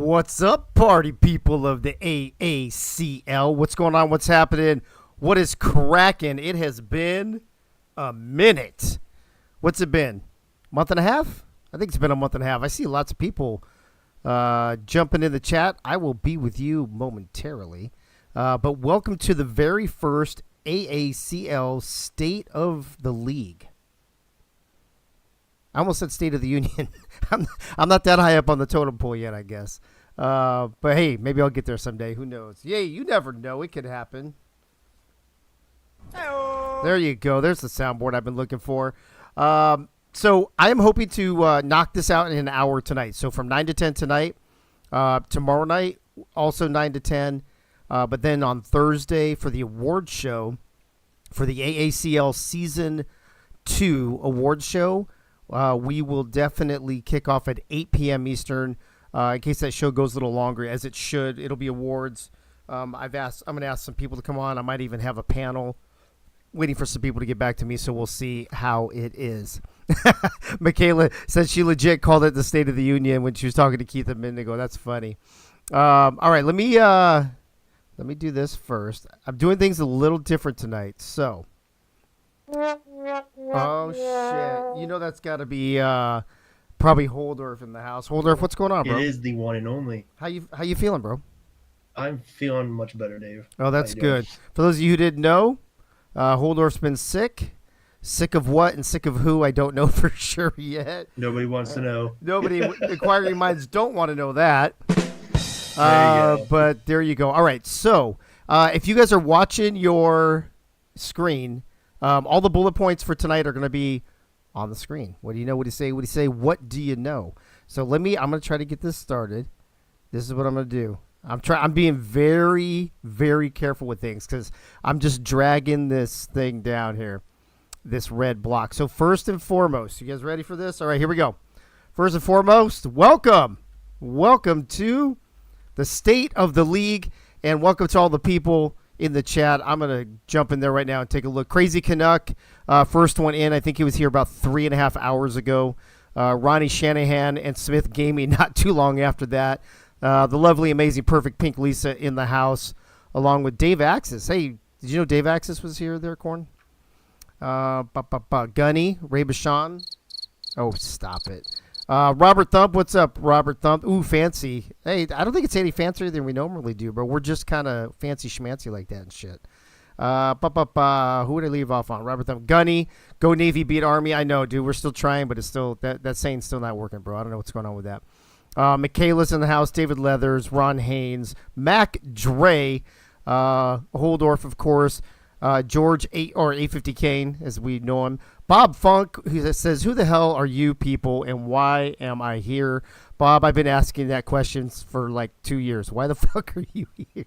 What's up, party people of the AACL? What's going on? What's happening? What is cracking? It has been a minute. What's it been? Month and a half? I think it's been a month and a half. I see lots of people jumping in the chat. I will be with you momentarily. But welcome to the very first AACL State of the League. I almost said State of the Union. I'm not that high up on the totem pole yet, I guess. But hey, maybe I'll get there someday. Who knows? Yay, you never know. It could happen. Hello. There you go. There's the soundboard I've been looking for. So I am hoping to knock this out in an hour tonight. So from 9 to 10 tonight, tomorrow night, also 9 to 10. But then on Thursday for the award show, for the AACL Season 2 award show, we will definitely kick off at 8 p.m. Eastern. In case that show goes a little longer, as it should, it'll be awards. I'm going to ask some people to come on. I might even have a panel waiting for some people to get back to me, so we'll see how it is. Michaela said she legit called it the State of the Union when she was talking to Keith a minute ago. That's funny. All right, let me do this first. I'm doing things a little different tonight, so. Oh shit! You know that's got to be probably Holdorf in the house. Holdorf, what's going on, bro? It is the one and only. How you feeling, bro? I'm feeling much better, Dave. Oh, that's good. For those of you who didn't know, Holdorf's been sick. Sick of what and sick of who? I don't know for sure yet. Nobody wants to know. Nobody. Inquiring minds don't want to know that. But there you go. All right. So if you guys are watching your screen. All the bullet points for tonight are going to be on the screen. What do you know? What do you say? What do you say? What do you know? So I'm going to try to get this started. This is what I'm going to do. I'm being very, very careful with things because I'm just dragging this thing down here, this red block. So first and foremost, you guys ready for this? All right, here we go. First and foremost, welcome to the State of the League, and welcome to all the people in the chat. I'm going to jump in there right now and take a look. Crazy Canuck, first one in. I think he was here about 3.5 hours ago. Ronnie Shanahan and Smith Gaming not too long after that. The lovely, amazing, perfect Pink Lisa in the house, along with Dave Axis. Hey, did you know Dave Axis was here there, Corn? Gunny, Ray Bashan. Oh, stop it. Robert Thump, what's up, Robert Thump? Ooh, fancy. Hey, I don't think it's any fancier than we normally do, but we're just kind of fancy schmancy like that and shit. Who would I leave off on? Robert Thump. Gunny, go Navy, beat Army. I know, dude, we're still trying, but it's still, that saying's still not working, bro. I don't know what's going on with that. Michaela's in the house, David Leathers, Ron Haynes, Mac Dre, Holdorf, of course, George 850 Kane, as we know him. Bob Funk, who says, who the hell are you people and why am I here? Bob, I've been asking that question for like 2 years. Why the fuck are you here?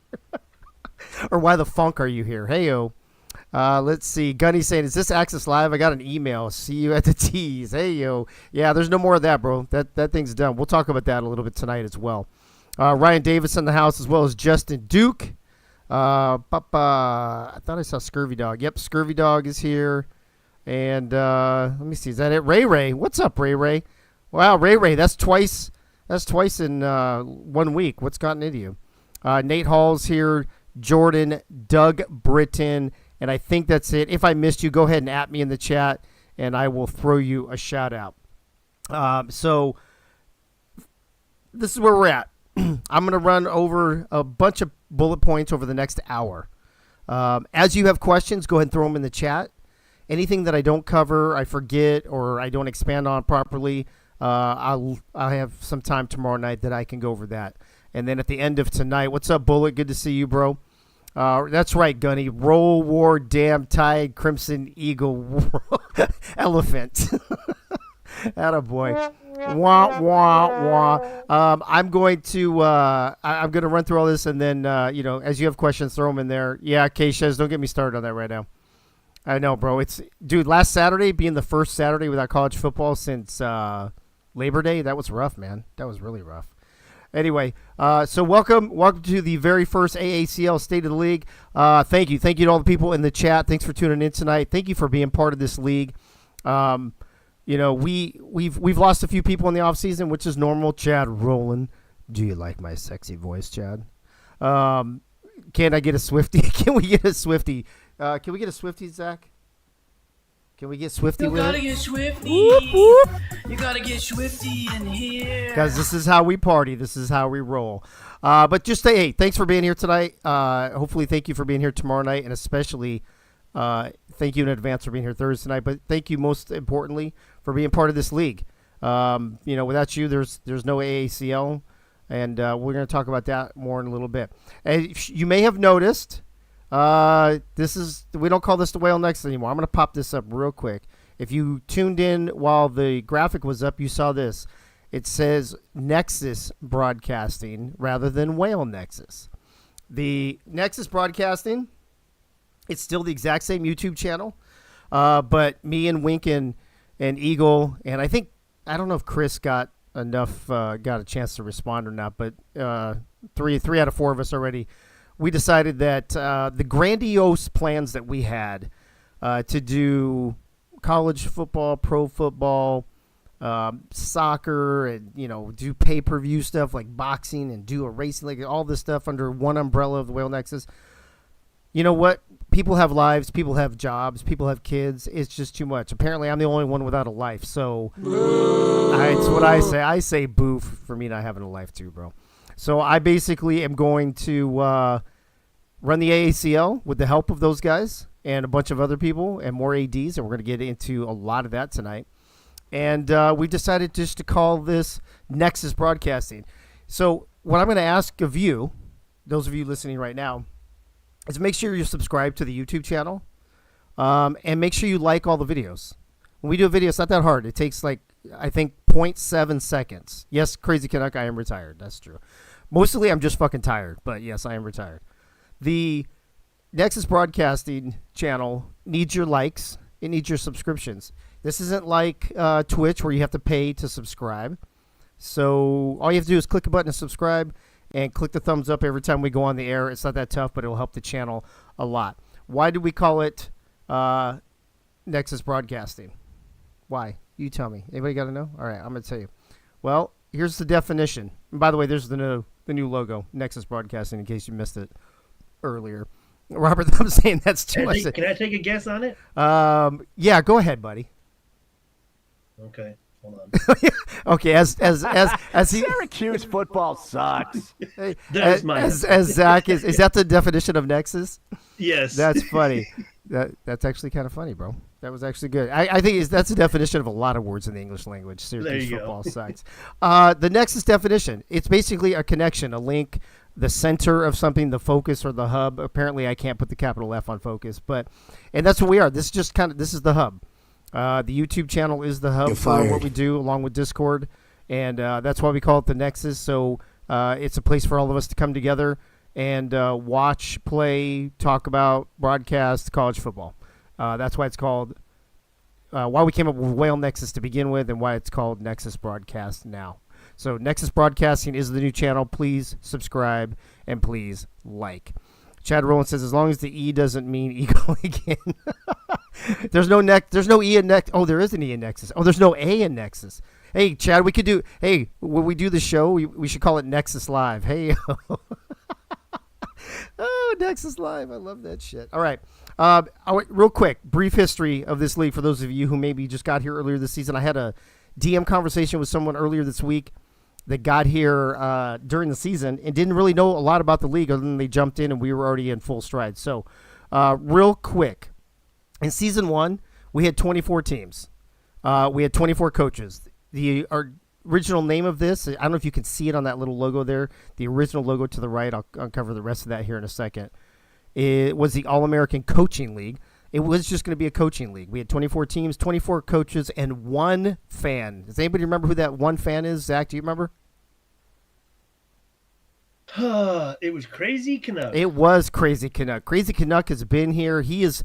Or why the funk are you here? Hey-yo. Let's see. Gunny saying, is this Access Live? I got an email. See you at the tees. Hey-yo. Yeah, there's no more of that, bro. That thing's done. We'll talk about that a little bit tonight as well. Ryan Davis in the house, as well as Justin Duke. I thought I saw Scurvy Dog. Yep, Scurvy Dog is here. And let me see, is that it? Ray, what's up, Ray? Wow, Ray, that's twice in 1 week. What's gotten into you? Nate Hall's here, Jordan, Doug Britton, and I think that's it. If I missed you, go ahead and at me in the chat, and I will throw you a shout out. So this is where we're at. I'm going to run over a bunch of bullet points over the next hour. As you have questions, go ahead and throw them in the chat. Anything that I don't cover, I forget, or I don't expand on properly, I'll have some time tomorrow night that I can go over that. And then at the end of tonight, what's up, Bullet? Good to see you, bro. That's right, Gunny. Roll, War, Damn, Tide, Crimson, Eagle, Elephant. Attaboy. Wah, wah, wah. I'm going to run through all this, and then, as you have questions, throw them in there. Yeah, Keisha, don't get me started on that right now. I know, bro. Dude, last Saturday being the first Saturday without college football since Labor Day, that was rough, man. That was really rough. Anyway, so welcome to the very first AACL State of the League. Thank you to all the people in the chat. Thanks for tuning in tonight. Thank you for being part of this league. We've lost a few people in the offseason, which is normal. Chad Rowland, Do you like my sexy voice, Chad? Can I get a Swifty? Can we get a Swifty? Can we get a Swifty, Zach? Can we get Swifty You with gotta it? get Swifty. Whoop, whoop. You gotta get Swifty in here. Guys, this is how we party. This is how we roll. But just say, hey, thanks for being here tonight. Hopefully, thank you for being here tomorrow night, and especially thank you in advance for being here Thursday night. But thank you most importantly for being part of this league. Without you, there's no AACL, and we're going to talk about that more in a little bit. And you may have noticed, we don't call this the Whale Nexus anymore. I'm going to pop this up real quick. If you tuned in while the graphic was up, you saw this. It says Nexus Broadcasting rather than Whale Nexus. The Nexus Broadcasting, it's still the exact same YouTube channel, but me and Wink and Eagle, and I don't know if Chris got a chance to respond or not, but three out of four of us already, we decided that the grandiose plans that we had to do college football, pro football, soccer, and do pay-per-view stuff like boxing and do a racing, like all this stuff under one umbrella of the Whale Nexus. You know what? People have lives, people have jobs, people have kids. It's just too much. Apparently, I'm the only one without a life. So it's what I say. I say boo for me not having a life too, bro. So I basically am going to run the AACL with the help of those guys and a bunch of other people and more ADs, and we're going to get into a lot of that tonight. And we decided just to call this Nexus Broadcasting. So what I'm going to ask of you, those of you listening right now, is make sure you're subscribed to the YouTube channel, and make sure you like all the videos. When we do a video, it's not that hard. It takes I think 0.7 seconds. Yes, Crazy Canuck, I am retired. That's true. Mostly I'm just fucking tired, but yes, I am retired. The Nexus Broadcasting channel needs your likes. It needs your subscriptions. This isn't like Twitch where you have to pay to subscribe. So all you have to do is click a button to subscribe and click the thumbs up every time we go on the air. It's not that tough, but it will help the channel a lot. Why do we call it Nexus Broadcasting? Why? You tell me. Anybody got to know? All right, I'm going to tell you. Well, here's the definition. And by the way, there's the new logo, Nexus Broadcasting, in case you missed it earlier. Robert, I'm saying that's too much. Can I take a guess on it? Yeah, go ahead, buddy. Okay. Hold on. Okay, as he Syracuse football sucks. as Zach is that the definition of Nexus? Yes. That's funny. That's actually kind of funny, bro. That was actually good. I think that's the definition of a lot of words in the English language. Syracuse football sucks. The Nexus definition, it's basically a connection, a link, the center of something, the focus or the hub. Apparently, I can't put the capital F on focus, and that's what we are. This is the hub. The YouTube channel is the hub for what we do, along with Discord, and that's why we call it the Nexus. So it's a place for all of us to come together and watch, play, talk about, broadcast college football. That's why it's called, why we came up with Whale Nexus to begin with, and why it's called Nexus Broadcast now. So Nexus Broadcasting is the new channel. Please subscribe and please like. Chad Rowland says, as long as the E doesn't mean Eagle again. There's no E in Nexus. Oh, there is an E in Nexus. Oh, there's no A in Nexus. Hey, Chad, when we do the show, we should call it Nexus Live. Hey. Oh, Nexus Live. I love that shit. All right. Real quick, brief history of this league for those of you who maybe just got here earlier this season. I had a DM conversation with someone earlier this week that got here during the season and didn't really know a lot about the league other than they jumped in and we were already in full stride. So real quick, in season 1, we had 24 teams. We had 24 coaches. Our original name of this, I don't know if you can see it on that little logo there, the original logo to the right, I'll uncover the rest of that here in a second, it was the All-American Coaching League. It was just going to be a coaching league. We had 24 teams, 24 coaches, and 1 fan. Does anybody remember who that 1 fan is? Zach, do you remember? It was Crazy Canuck. It was Crazy Canuck. Crazy Canuck has been here. He's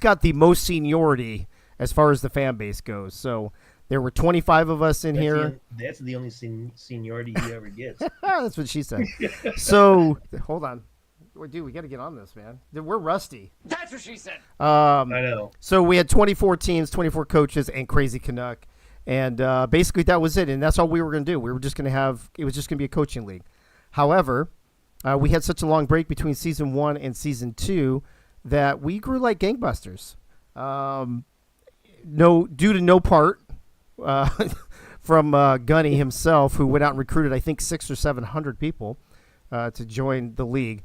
got the most seniority as far as the fan base goes. So there were 25 of us in here. That's the only seniority he ever gets. That's what she said. So hold on. Dude, we got to get on this, man. We're rusty. That's what she said. I know. So we had 24 teams, 24 coaches, and Crazy Canuck. And basically that was it. And that's all we were going to do. We were just going to have, it was just going to be a coaching league. However, we had such a long break between season 1 and season 2 that we grew like gangbusters. Due to no part from Gunny himself, who went out and recruited, I think, 600 or 700 people to join the league.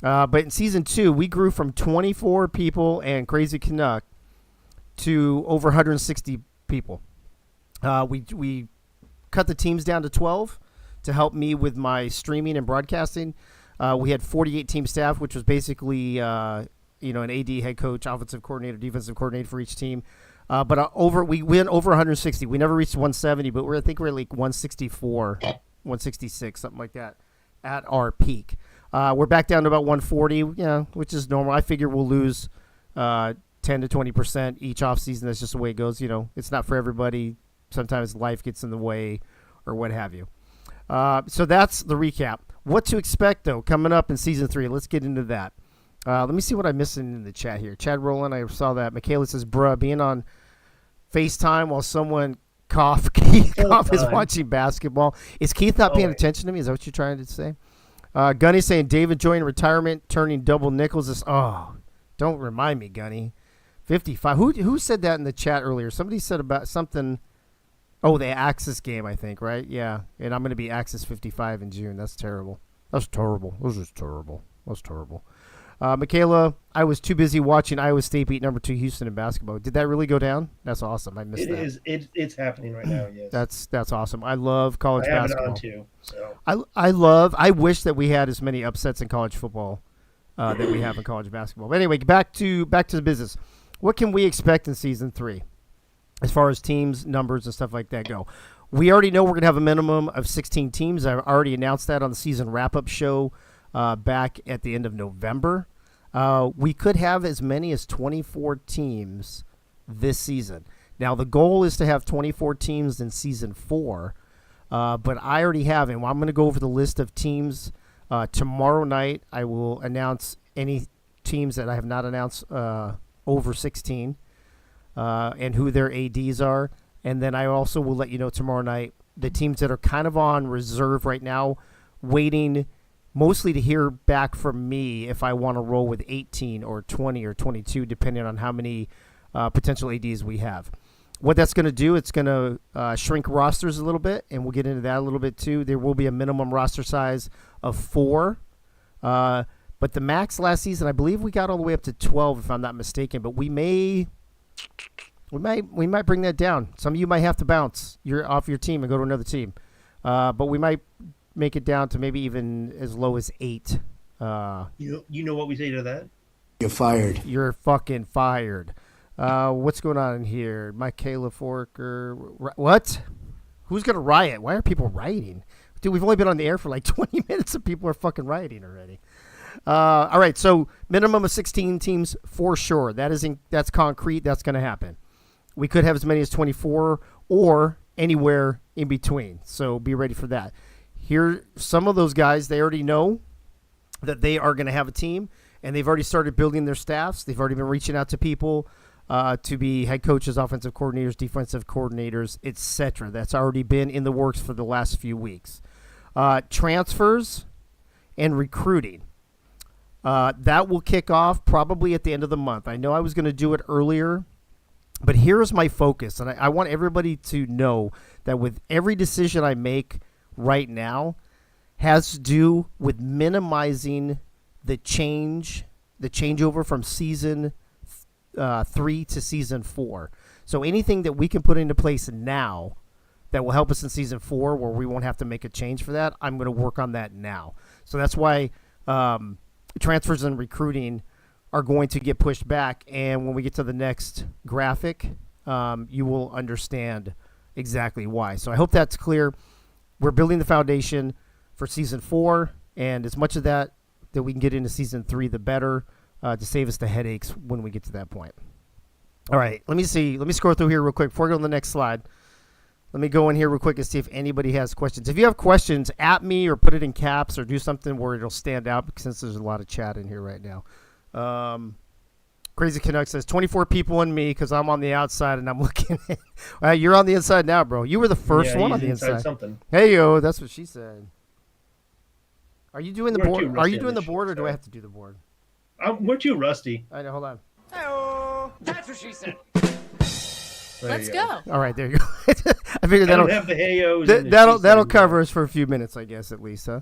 But in season 2, we grew from 24 people and Crazy Canuck to over 160 people. We cut the teams down to 12 to help me with my streaming and broadcasting. We had 48 team staff, which was basically an AD, head coach, offensive coordinator, defensive coordinator for each team. But we went over 160. We never reached 170, but I think we're like 164, 166, something like that at our peak. We're back down to about 140, which is normal. I figure we'll lose 10 to 20% each offseason. That's just the way it goes. It's not for everybody. Sometimes life gets in the way or what have you. So that's the recap. What to expect, though, coming up in season 3. Let's get into that. Let me see what I'm missing in the chat here. Chad Rowland, I saw that. Michaela says, bruh, being on FaceTime while someone Keith is watching basketball. Is Keith not paying attention to me? Is that what you're trying to say? Gunny saying, Dave enjoying retirement, turning double nickels. Don't remind me, Gunny. 55. Who said that in the chat earlier? Somebody said about something. Oh, the Axis game, I think, right? Yeah. And I'm going to be Axis 55 in June. That's terrible. That's terrible. That was just terrible. That was terrible. Michaela, I was too busy watching Iowa State beat number 2 Houston in basketball. Did that really go down? That's awesome. I missed that. It's happening right now, yes. That's awesome. I love college basketball. I have it on, too. So. I wish that we had as many upsets in college football that we have in college basketball. But anyway, back to the business. What can we expect in season 3 as far as teams, numbers, and stuff like that go? We already know we're going to have a minimum of 16 teams. I already announced that on the season wrap-up show back at the end of November. We could have as many as 24 teams this season. Now, the goal is to have 24 teams in season 4, but I already have, and I'm going to go over the list of teams tomorrow night. I will announce any teams that I have not announced over 16 and who their ADs are. And then I also will let you know tomorrow night the teams that are kind of on reserve right now, waiting mostly to hear back from me if I want to roll with 18 or 20 or 22, depending on how many potential ADs we have. What that's going to do, it's going to shrink rosters a little bit, and we'll get into that a little bit too. There will be a minimum roster size of 4. But the max last season, I believe we got all the way up to 12, if I'm not mistaken. But we might bring that down. Some of you might have to bounce. You're off your team and go to another team. But we might make it down to maybe even as low as 8. You know what we say to that? You're fired. You're fucking fired. What's going on in here? Michaela Forker. What? Who's going to riot? Why are people rioting? Dude, we've only been on the air for like 20 minutes and people are fucking rioting already. All right, so minimum of 16 teams for sure. That's concrete. That's going to happen. We could have as many as 24 or anywhere in between. So be ready for that. Here, some of those guys, they already know that they are going to have a team, and they've already started building their staffs. They've already been reaching out to people to be head coaches, offensive coordinators, defensive coordinators, etc. That's already been in the works for the last few weeks. Transfers and recruiting. That will kick off probably at the end of the month. I know I was going to do it earlier, but here's my focus, and I want everybody to know that with every decision I make right now has to do with minimizing the changeover from season 3 to season 4. So anything that we can put into place now that will help us in season 4 where we won't have to make a change for that, I'm going to work on that now. So that's why transfers and recruiting are going to get pushed back. And when we get to the next graphic, you will understand exactly why. So I hope that's clear. We're building the foundation for season 4, and as much of that we can get into season 3, the better, to save us the headaches when we get to that point. All right, let me see. Let me scroll through here real quick before I go to the next slide. Let me go in here real quick and see if anybody has questions. If you have questions, at me or put it in caps or do something where it'll stand out, since there's a lot of chat in here right now. Crazy Canuck says 24 people and me because I'm on the outside and I'm looking at. You're on the inside now, bro. You were the first one on the inside. Something. Hey yo, that's what she said. Are you doing the We're board? too Are you rusty doing on the this board, or shit, do I so. have to do the board? We're too rusty. I know. Hold on. Hey-oh. That's what she said. There Let's you go. All right, there you go. I figured I don't that'll have the hey-os. and the that'll she said, cover us for a few minutes, I guess, at least, huh?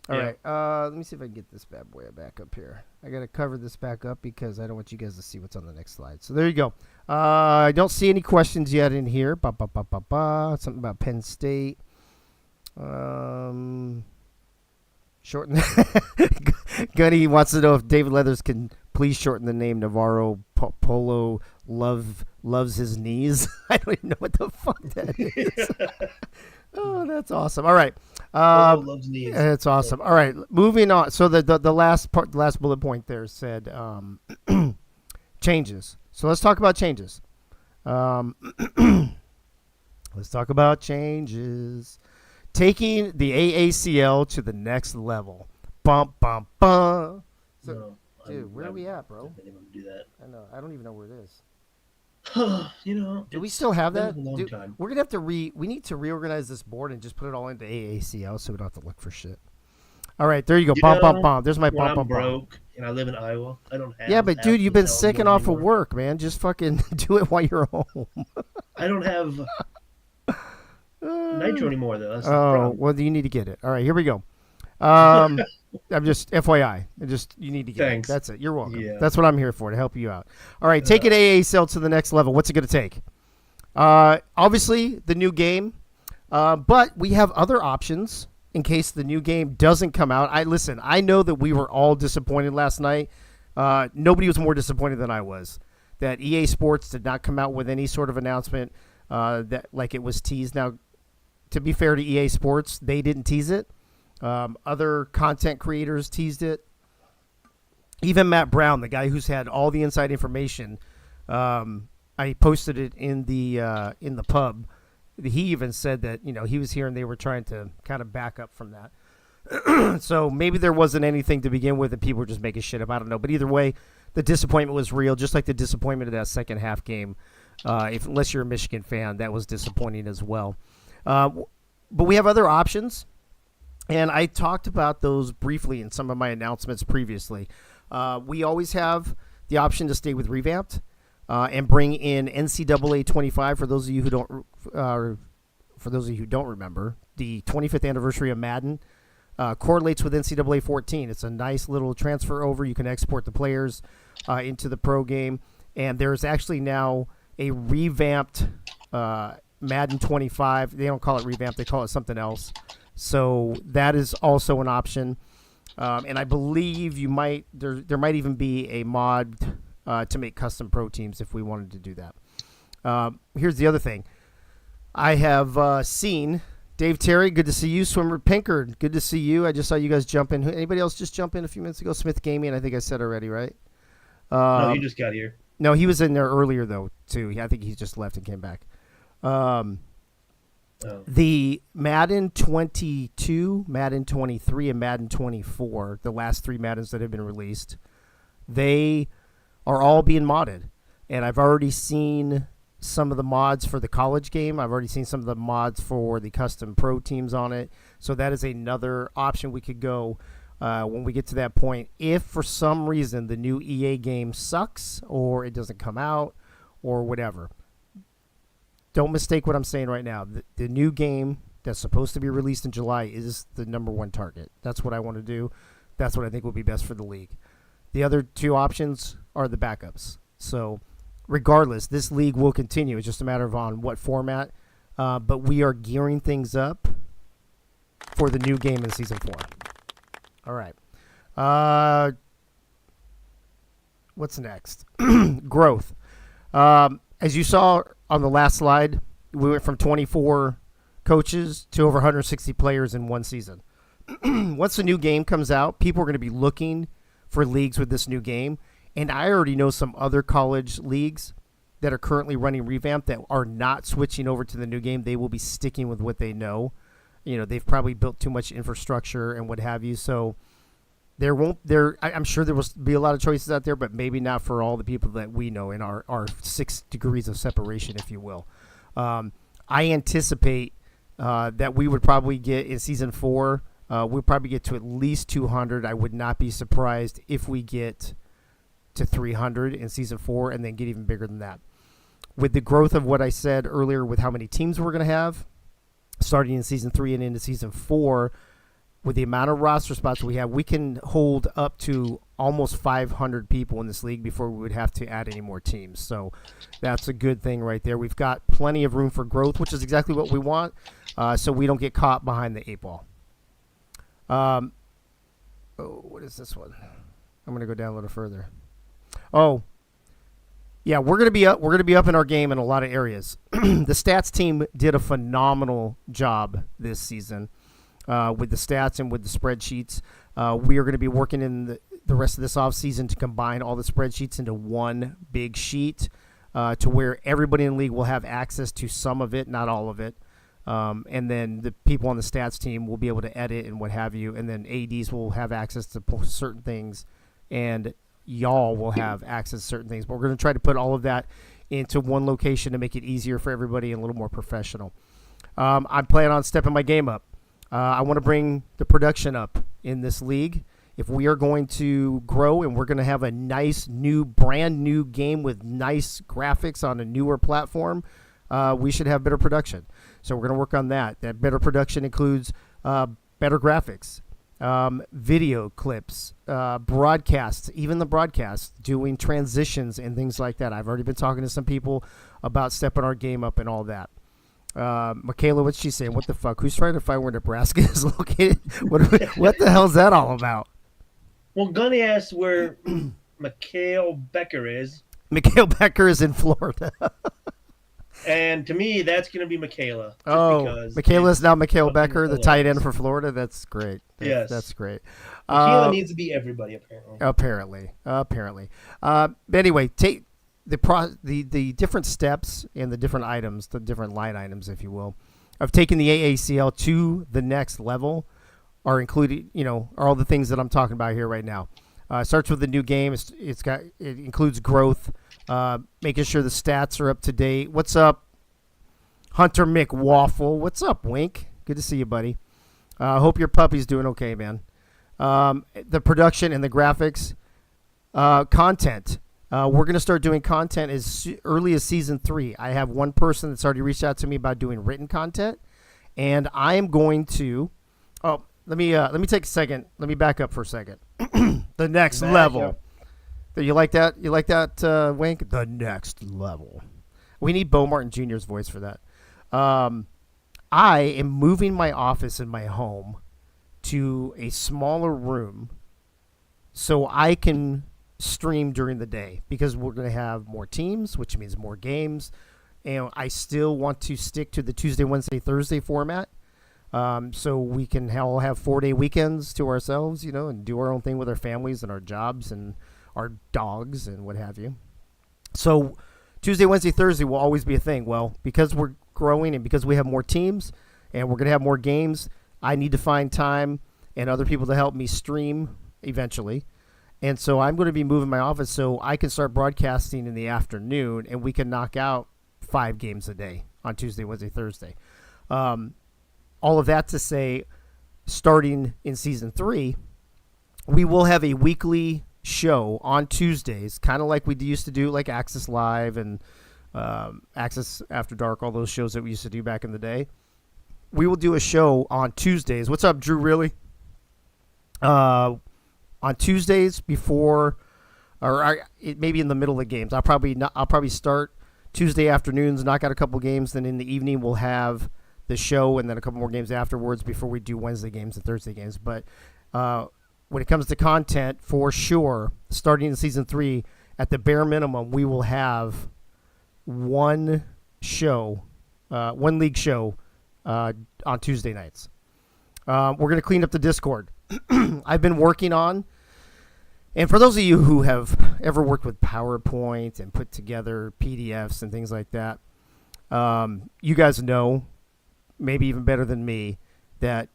All Yeah. right. Let me see if I can get this bad boy back up here. I gotta cover this back up because I don't want you guys to see what's on the next slide. So there you go. I don't see any questions yet in here. Something about Penn State. Shorten. Gunny wants to know if David Leathers can please shorten the name Navarro Polo loves his knees. I don't even know what the fuck that is. Oh, that's awesome. All right. loves knees. That's awesome. All right, moving on. So the last part, the last bullet point there said changes. So let's talk about changes. Let's talk about changes. Taking the AACL to the next level. Bum, bum, bum. So, No, dude, where are we at, bro? I didn't do that. I know. I don't even know where it is. Do we still have that? A long Dude, time. we're gonna have to we need to reorganize this board and just put it all into AACL so we don't have to look for shit. All right, there you go. Bum, bum, bum. There's my When bum, I'm bum, bum. broke and I live in Iowa, I don't have. Yeah, but half dude, you've the been hell sick and more off of anymore. work, man. Just fucking do it while you're home. I don't have nitro anymore, though. That's the Oh, problem. well, you need to get it. All right, here we go. I'm just FYI. You need to get Thanks. it. That's it. You're welcome. Yeah. That's what I'm here for, to help you out. All right, take it AACL to the next level. What's it going to take? Obviously, the new game, but we have other options in case the new game doesn't come out. I know that we were all disappointed last night. Nobody was more disappointed than I was that EA Sports did not come out with any sort of announcement that like it was teased. Now, to be fair to EA Sports, they didn't tease it. Other content creators teased it. Even Matt Brown, the guy who's had all the inside information, I posted it in the pub. He even said that he was here and they were trying to kind of back up from that. So maybe there wasn't anything to begin with and people were just making shit up. I don't know. But either way, the disappointment was real, just like the disappointment of that second half game. Unless you're a Michigan fan, that was disappointing as well. But we have other options. And I talked about those briefly in some of my announcements previously. We always have the option to stay with Revamped and bring in NCAA 25. For those of you who don't remember, the 25th anniversary of Madden correlates with NCAA 14. It's a nice little transfer over. You can export the players into the pro game, and there's actually now a revamped Madden 25. They don't call it revamped; they call it something else. So that is also an option, and I believe there might even be a mod to make custom pro teams if we wanted to do that. Here's the other thing: I have seen Dave Terry. Good to see you, Swimmer Pinkard. Good to see you. I just saw you guys jump in. Anybody else just jump in a few minutes ago? Smith Gaming. I think I said already, right? No, you just got here. No, he was in there earlier though too. I think he just left and came back. The Madden 22, Madden 23, and Madden 24, the last three Maddens that have been released, they are all being modded. And I've already seen some of the mods for the college game. I've already seen some of the mods for the custom pro teams on it. So that is another option we could go when we get to that point. If for some reason the new EA game sucks or it doesn't come out or whatever. Don't mistake what I'm saying right now. The new game that's supposed to be released in July is the number one target. That's what I want to do. That's what I think will be best for the league. The other two options are the backups. So regardless, this league will continue. It's just a matter of on what format. But we are gearing things up for the new game in Season 4. All right. What's next? Growth. As you saw on the last slide, we went from 24 coaches to over 160 players in one season. Once the new game comes out, people are going to be looking for leagues with this new game. And I already know some other college leagues that are currently running Revamp that are not switching over to the new game. They will be sticking with what they know. They've probably built too much infrastructure and what have you. So There won't there. I'm sure there will be a lot of choices out there, but maybe not for all the people that we know in our 6 degrees of separation, if you will. I anticipate that we would probably get in season 4. We'll probably get to at least 200. I would not be surprised if we get to 300 in season 4 and then get even bigger than that. With the growth of what I said earlier with how many teams we're going to have, starting in season 3 and into season 4, with the amount of roster spots we have, we can hold up to almost 500 people in this league before we would have to add any more teams. So that's a good thing right there. We've got plenty of room for growth, which is exactly what we want, so we don't get caught behind the 8 ball. What is this one? I'm going to go down a little further. Oh, yeah, we're going to be up. We're going to be up in our game in a lot of areas. The stats team did a phenomenal job this season with the stats and with the spreadsheets. We are going to be working in the rest of this offseason to combine all the spreadsheets into one big sheet to where everybody in the league will have access to some of it, not all of it. And then the people on the stats team will be able to edit and what have you. And then ADs will have access to certain things, and y'all will have access to certain things. But we're going to try to put all of that into one location to make it easier for everybody and a little more professional. I'm planning on stepping my game up. I want to bring the production up in this league. If we are going to grow and we're going to have a nice, new, brand new game with nice graphics on a newer platform, we should have better production. So we're going to work on that. That better production includes better graphics, video clips, broadcasts, even the broadcasts, doing transitions and things like that. I've already been talking to some people about stepping our game up and all that. Michaela, what's she saying? What the fuck? Who's trying to find where Nebraska is located? What the hell's that all about? Well, Gunny asked where Mikhail Becker is. Mikhail Becker is in Florida. And to me, that's going to be Michaela. Oh, Michaela is now Mikhail Becker, the tight end for Florida. That's great. Yes. That's great. Michaela needs to be everybody, apparently. Apparently. Anyway, take the different steps and the different items, the different line items, if you will, of taking the AACL to the next level are included, are all the things that I'm talking about here right now. It starts with the new game. It includes growth, making sure the stats are up to date. What's up, Hunter McWaffle? What's up, Wink? Good to see you, buddy. Hope your puppy's doing okay, man. The production and the graphics, content. We're going to start doing content as early as season 3. I have one person that's already reached out to me about doing written content, and I am going to. Oh, let me take a second. Let me back up for a second. The next level. You like that? You like that, Wink? The next level. We need Bo Martin Jr.'s voice for that. I am moving my office in my home to a smaller room so I can stream during the day, because we're going to have more teams, which means more games, and I still want to stick to the Tuesday, Wednesday, Thursday format, so we can all have 4-day weekends to ourselves, and do our own thing with our families and our jobs and our dogs and what have you. So Tuesday, Wednesday, Thursday will always be a thing. Well, because we're growing and because we have more teams and we're going to have more games, I need to find time and other people to help me stream eventually. And so I'm going to be moving my office so I can start broadcasting in the afternoon, and we can knock out 5 games a day on Tuesday, Wednesday, Thursday. All of that to say, starting in season 3, we will have a weekly show on Tuesdays, kind of like we used to do, like Access Live and Access After Dark, all those shows that we used to do back in the day. We will do a show on Tuesdays. What's up, Drew? Really? On Tuesdays before, maybe in the middle of the games. I'll probably start Tuesday afternoons, knock out a couple games, then in the evening we'll have the show, and then a couple more games afterwards before we do Wednesday games and Thursday games. But when it comes to content, for sure, starting in season 3, at the bare minimum, we will have one league show on Tuesday nights. We're going to clean up the Discord. I've been working on, and for those of you who have ever worked with PowerPoint and put together PDFs and things like that, you guys know, maybe even better than me, that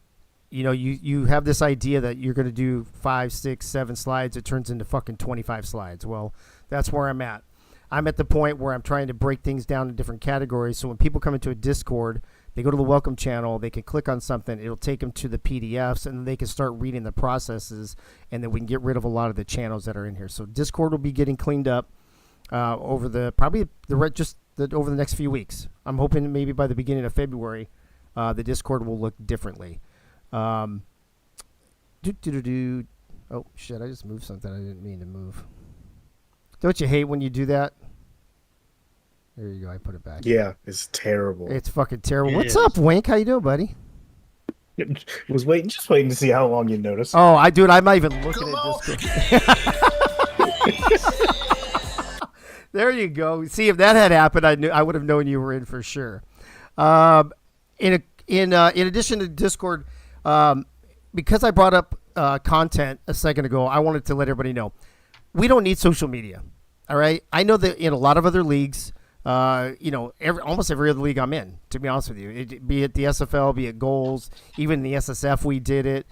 you have this idea that you're going to do 5, 6, 7 slides. It turns into fucking 25 slides. Well, that's where I'm at. I'm at the point where I'm trying to break things down in different categories. So when people come into a Discord, they go to the welcome channel, they can click on something, it'll take them to the PDFs, and then they can start reading the processes, and then we can get rid of a lot of the channels that are in here. So Discord will be getting cleaned up over the over the next few weeks. I'm hoping maybe by the beginning of February, the Discord will look differently. Oh shit! I just moved something I didn't mean to move. Don't you hate when you do that? There you go. I put it back. Yeah, it's terrible. It's fucking terrible. It What's is. up, Wink? How you doing, buddy? Was just waiting to see how long you'd notice. Oh, I'm not even looking at Discord. There you go. See, if that had happened, I would have known you were in for sure. In addition to Discord, because I brought up content a second ago, I wanted to let everybody know we don't need social media. All right, I know that in a lot of other leagues, almost every other league I'm in, to be honest with you, be it the SFL, be it goals, even the SSF, we did it.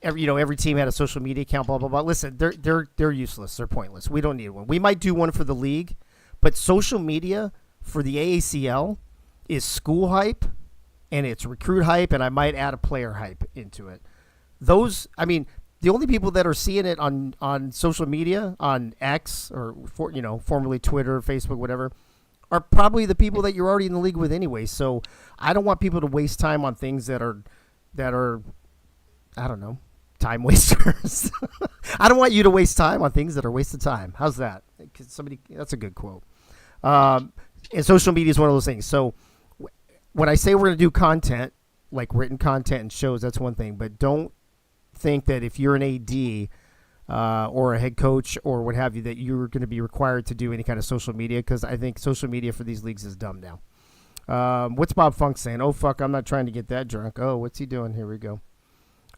Every team had a social media account, blah blah blah. Listen, they're useless. They're pointless. We don't need one. We might do one for the league, but social media for the AACL is school hype, and it's recruit hype, and I might add a player hype into it. The only people that are seeing it on social media, on X or formerly Twitter, Facebook, whatever, are probably the people that you're already in the league with anyway. So I don't want people to waste time on things that are I don't know, time wasters. I don't want you to waste time on things that are waste of time. How's that? That's a good quote. And social media is one of those things. So when I say we're going to do content, like written content and shows, that's one thing. But don't think that if you're an AD or a head coach or what have you, that you're going to be required to do any kind of social media, because I think social media for these leagues is dumb now. What's Bob Funk saying? Oh, fuck, I'm not trying to get that drunk. Oh, what's he doing? Here we go.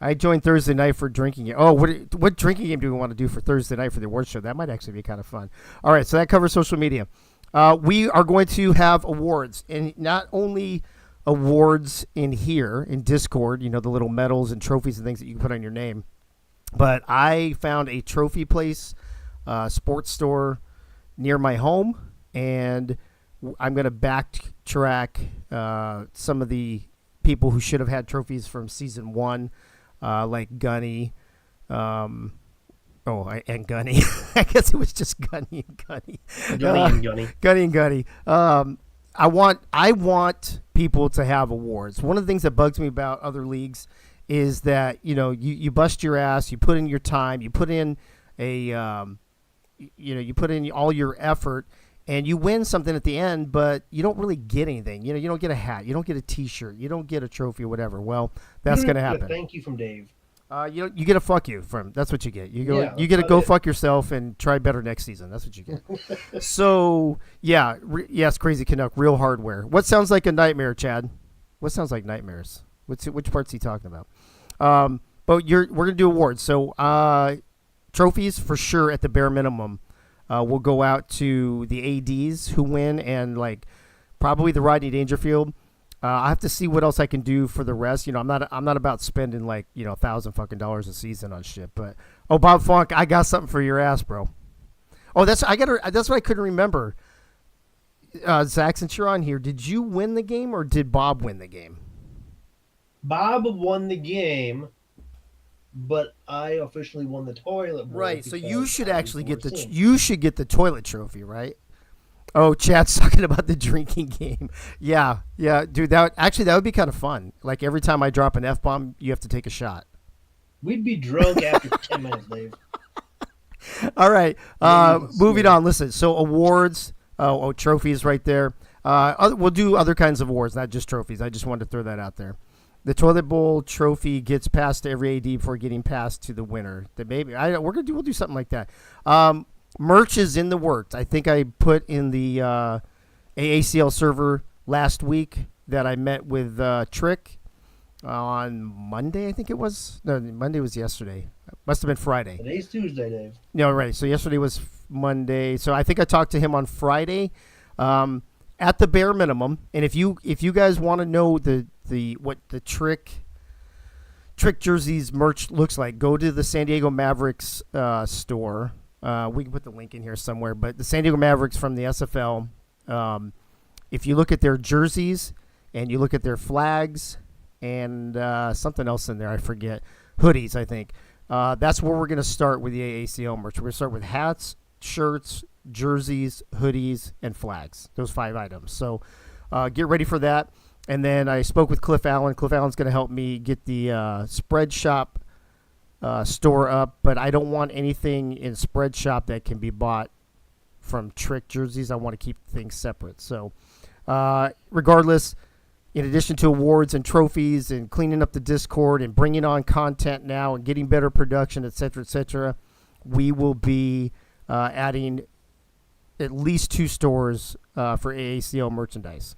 I joined Thursday night for drinking game. Oh, what drinking game do we want to do for Thursday night for the awards show? That might actually be kind of fun. All right, so that covers social media. We are going to have awards, and not only awards in here in Discord, the little medals and trophies and things that you can put on your name, but I found a trophy place, sports store near my home, and I'm going to backtrack some of the people who should have had trophies from season 1, like Gunny, and Gunny. I guess it was just Gunny and Gunny. Gunny and Gunny. I want people to have awards. One of the things that bugs me about other leagues is that you bust your ass, you put in your time, you put in you put in all your effort, and you win something at the end, but you don't really get anything. You don't get a hat, you don't get a T-shirt, you don't get a trophy or whatever. Well, that's going to happen. Thank you from Dave. You get a fuck you from. That's what you get. You get a go fuck yourself and try better next season. That's what you get. So yes, Crazy Canuck, real hardware. What sounds like a nightmare, Chad? What sounds like nightmares? Which part's he talking about? But we're gonna do awards. So trophies for sure at the bare minimum. Will go out to the ADs who win, and probably the Rodney Dangerfield. I have to see what else I can do for the rest. I'm not about spending $1,000 a season on shit. But Bob Funk, I got something for your ass, bro. Oh, that's what I couldn't remember. Zach, since you're on here, did you win the game or did Bob win the game? Bob won the game, but I officially won the toilet bowl. Right. So you should actually get the toilet trophy, right? Oh, Chad's talking about the drinking game. Yeah, dude. That would be kind of fun. Like every time I drop an F-bomb, you have to take a shot. We'd be drunk after 10 minutes, Dave. All right. Moving on. Listen. So awards. Trophies right there. We'll do other kinds of awards, not just trophies. I just wanted to throw that out there. The toilet bowl trophy gets passed to every AD before getting passed to the winner. We'll do something like that. Merch is in the works. I think I put in the AACL server last week that I met with Trick on Monday, I think it was. No, Monday was yesterday. Must have been Friday. Today's Tuesday, Dave. No, right. So yesterday was Monday. So I think I talked to him on Friday at the bare minimum. And if you guys want to know what the Trick Trick Jerseys merch looks like. Go to the San Diego Mavericks store. We can put the link in here somewhere, but the San Diego Mavericks from the SFL. If you look at their jerseys and you look at their flags and something else in there, I forget, hoodies, I think. That's where we're going to start with the AACL merch. We're going to start with hats, shirts, jerseys, hoodies, and flags. Those 5 items. So get ready for that. And then I spoke with Cliff Allen. Cliff Allen's going to help me get the Spread Shop store up, but I don't want anything in Spread Shop that can be bought from Trick Jerseys. I want to keep things separate. So regardless, in addition to awards and trophies and cleaning up the Discord and bringing on content now and getting better production, et cetera, we will be adding at least 2 stores for AACL merchandise.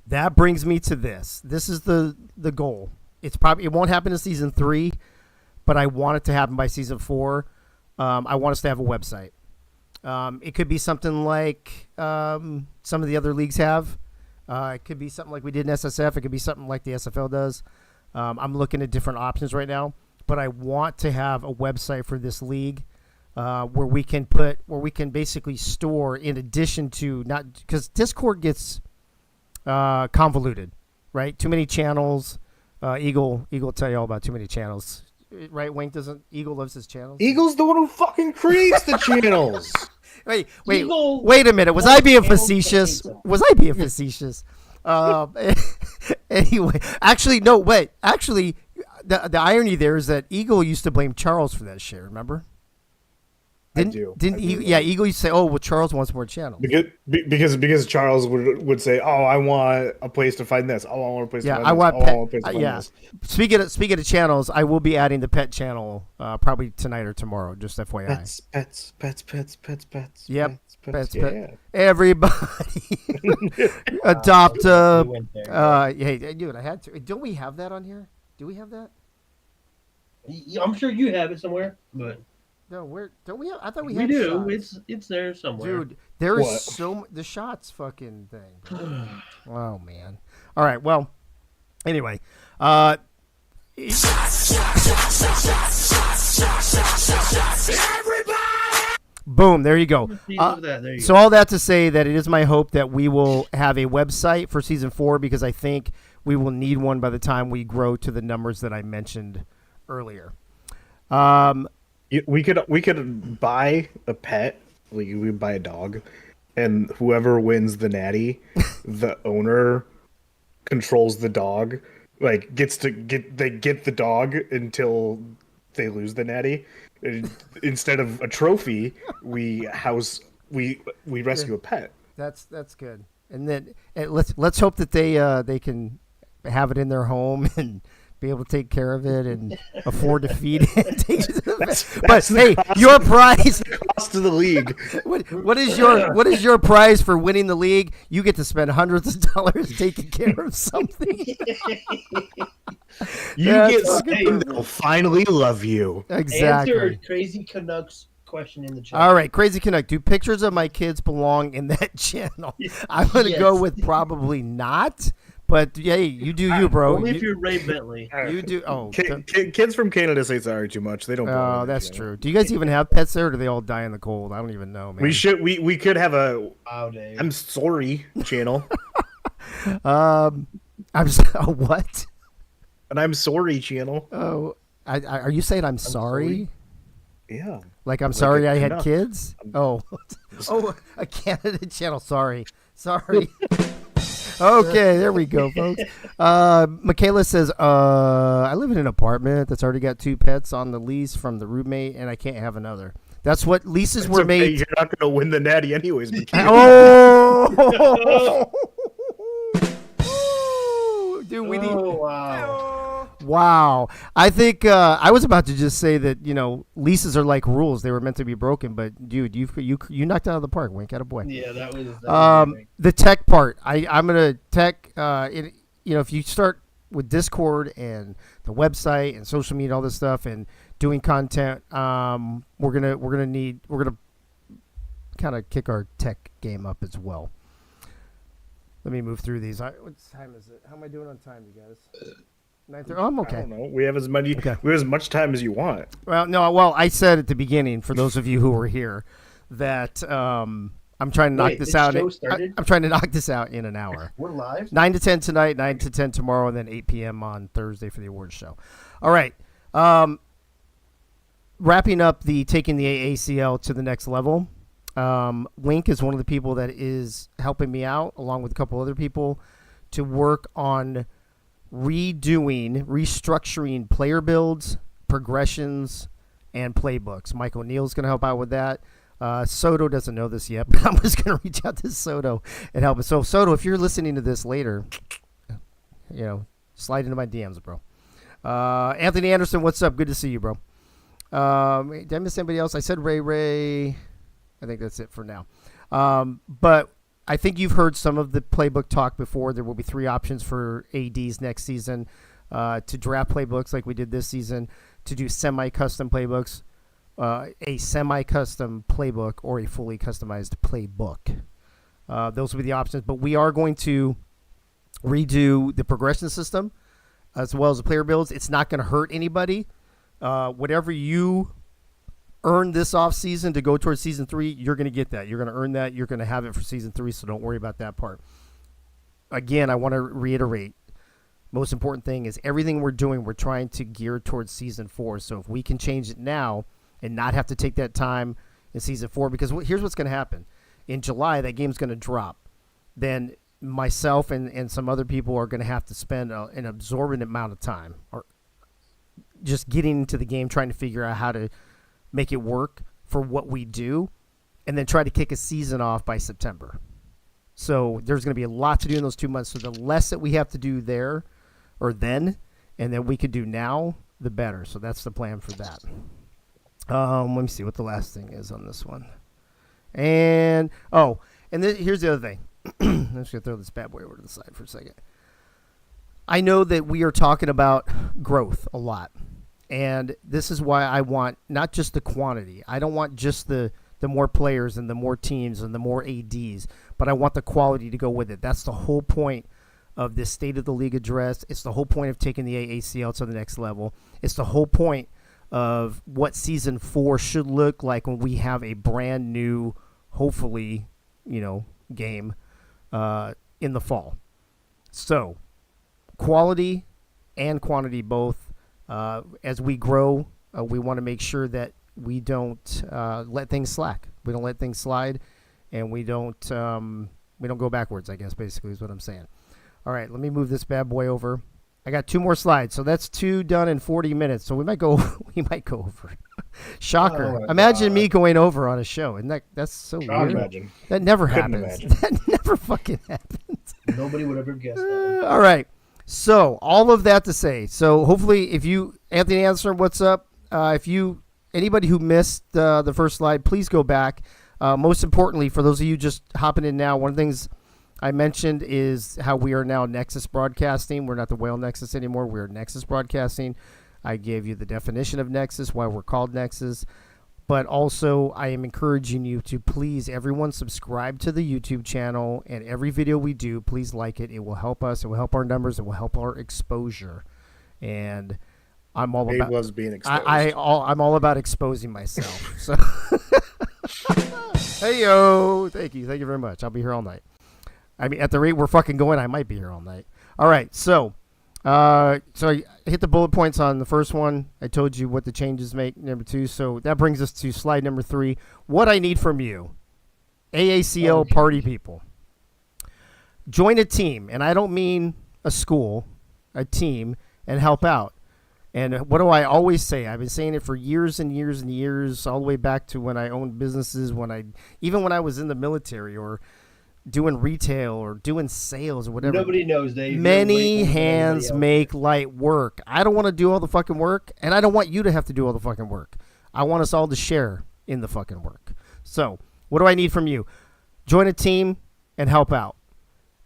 That brings me to this. This is the goal. It won't happen in season 3, but I want it to happen by season 4. I want us to have a website. It could be something like some of the other leagues have. It could be something like we did in SSF. It could be something like the SFL does. I'm looking at different options right now, but I want to have a website for this league where we can basically store, in addition to, not because Discord gets convoluted, right? Too many channels. Eagle will tell you all about too many channels, right? Wayne doesn't. Eagle loves his channels. Eagle's the one who fucking creates the channels. Wait a minute. Was I being facetious? Anyway, actually, no. Wait. Actually, the irony there is that Eagle used to blame Charles for that shit. Remember? Didn't Eagle? Yeah, Eagle used to say, "Oh, well, Charles wants more channels." Because Charles would say, "Oh, I want a place to find this. Oh, I want a place to find this. I want I want a place to find yeah. this." Speaking of channels, I will be adding the pet channel probably tonight or tomorrow. Just FYI. Pets. Yep. Pets. Yeah. Everybody adopt a. We went there. Hey, dude, I had to. Don't we have that on here? Do we have that? I'm sure you have it somewhere, but No, where don't we have? I thought we we had. do. Shots. It's there somewhere. Dude, there is What? the shots fucking thing. Oh man. All right. Well. Anyway. Boom. There you go. There you So all that to say that it is my hope that we will have a website for season 4, because I think we will need one by the time we grow to the numbers that I mentioned earlier. We could buy a pet. We would buy a dog, and whoever wins the natty, the owner controls the dog. Like get the dog until they lose the natty. Instead of a trophy, we rescue a pet. That's good. And then let's hope that they can have it in their home and be able to take care of it and afford to feed it. Take it to the vet. But hey, your prize. Cost to the league. What is your prize for winning the league? You get to spend hundreds of dollars taking care of something. You That's get fucking something that'll finally love you. Exactly. Answer Crazy Canucks question in the chat. All right, Crazy Canuck. Do pictures of my kids belong in that channel? I'm going to go with probably not. But hey, you do you, bro. Only if you're Ray Bentley. You do. Oh, Kids from Canada say sorry too much. They don't. Oh, that's true. Do you guys even have pets there, or do they all die in the cold? I don't even know, man. We could have a Wow, Dave. I'm sorry channel. a what? And I'm sorry channel. Oh, are you saying I'm sorry? Yeah. Like I'm sorry I had Canuck. kids? Oh, a Canada channel. Sorry. Okay, there we go, folks. Michaela says, I live in an apartment that's already got 2 pets on the lease from the roommate, and I can't have another. That's what leases were made. You're not going to win the natty anyways. Oh! Dude, we need. Wow. Wow. I think I was about to just say that, leases are like rules. They were meant to be broken, but dude, you knocked it out of the park. Wink at a boy. Yeah, that was the tech part. I'm going to tech if you start with Discord and the website and social media, all this stuff, and doing content, we're going to kind of kick our tech game up as well. Let me move through these. What time is it? How am I doing on time, you guys? 9:30. Oh, I'm I okay. don't know. We have as many. Okay. We have as much time as you want. Well, no. Well, I said at the beginning for those of you who were here that I'm trying to knock Wait, this this out. show started? I'm trying to knock this out in an hour. We're live. 9 to 10 tonight, 9 to 10 tomorrow, and then 8 p.m. on Thursday for the awards show. All right. Wrapping up the taking the AACL to the next level. Link is one of the people that is helping me out, along with a couple other people, to work on restructuring player builds, progressions, and playbooks. Mike O'Neill's going to help out with that. Soto doesn't know this yet, but I'm just going to reach out to Soto and help us. So, Soto, if you're listening to this later, slide into my DMs, bro. Anthony Anderson, what's up? Good to see you, bro. Did I miss anybody else? I said Ray. I think that's it for now. But I think you've heard some of the playbook talk before. There will be 3 options for ADs next season, to draft playbooks like we did this season, to do semi-custom playbooks, a semi-custom playbook, or a fully customized playbook. Those will be the options. But we are going to redo the progression system as well as the player builds. It's not going to hurt anybody. Whatever you earn this off season to go towards season 3, you're going to get that. You're going to earn that. You're going to have it for season 3, so don't worry about that part. Again, I want to reiterate, most important thing is everything we're doing, we're trying to gear towards season 4. So if we can change it now and not have to take that time in season 4, because here's what's going to happen. In July, that game's going to drop. Then myself and some other people are going to have to spend an absorbent amount of time or just getting into the game, trying to figure out how to make it work for what we do, and then try to kick a season off by September. So there's going to be a lot to do in those 2 months. So the less that we have to do there or then, and then we could do now, the better. So that's the plan for that. Let me see what the last thing is on this one. And here's the other thing. I'm just going to throw this bad boy over to the side for a second. I know that we are talking about growth a lot. And this is why I want not just the quantity. I don't want just the more players and the more teams and the more ADs, but I want the quality to go with it. That's the whole point of this State of the League address. It's the whole point of taking the AACL to the next level. It's the whole point of what season 4 should look like when we have a brand new, hopefully, game in the fall. So, quality and quantity both. As we grow, we want to make sure that we don't let things slack. We don't let things slide, and we don't go backwards, I guess, basically is what I'm saying. All right, let me move this bad boy over. I got 2 more slides, so that's 2 done in 40 minutes. So we might go over. Shocker. Imagine me going over on a show. And that's so weird. Imagine. That never Couldn't happens. imagine. That never fucking happens. Nobody would ever guess that. All right. So all of that to say, so hopefully if you, Anthony Anderson, what's up? Anybody who missed the first slide, please go back. Most importantly, for those of you just hopping in now, one of the things I mentioned is how we are now Nexus Broadcasting. We're not the Whale Nexus anymore. We're Nexus Broadcasting. I gave you the definition of Nexus, why we're called Nexus. But also, I am encouraging you to please, everyone, subscribe to the YouTube channel. And every video we do, please like it. It will help us. It will help our numbers. It will help our exposure. And I'm all about being exposed. I'm all about exposing myself. So, hey yo, thank you very much. I'll be here all night. I mean, at the rate we're fucking going, I might be here all night. All right, so I hit the bullet points on the first one. I told you what the changes make. Number 2, so that brings us to slide number 3. What I need from you, AACL party people, join a team, and I don't mean a school, a team, and help out. And what do I always say? I've been saying it for years and years and years, all the way back to when I owned businesses, even when I was in the military or doing retail or doing sales or whatever. Nobody knows, Dave. Many hands make light work. I don't want to do all the fucking work, and I don't want you to have to do all the fucking work. I want us all to share in the fucking work. So, what do I need from you? Join a team and help out.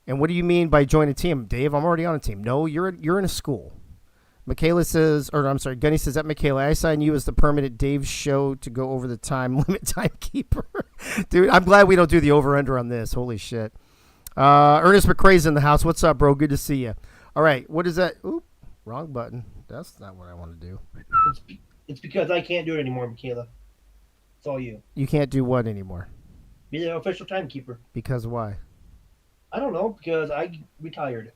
And what do you mean by join a team? Dave, I'm already on a team. No, you're in a school. Gunny says, that Michaela, I assign you as the permanent Dave show to go over the time limit timekeeper. Dude, I'm glad we don't do the over-under on this. Holy shit. Ernest McCrae's in the house. What's up, bro? Good to see you. All right, what is that? Oop. Wrong button. That's not what I want to do. It's because I can't do it anymore, Michaela. It's all you. You can't do what anymore? Be the official timekeeper. Because why? I don't know, because I retired.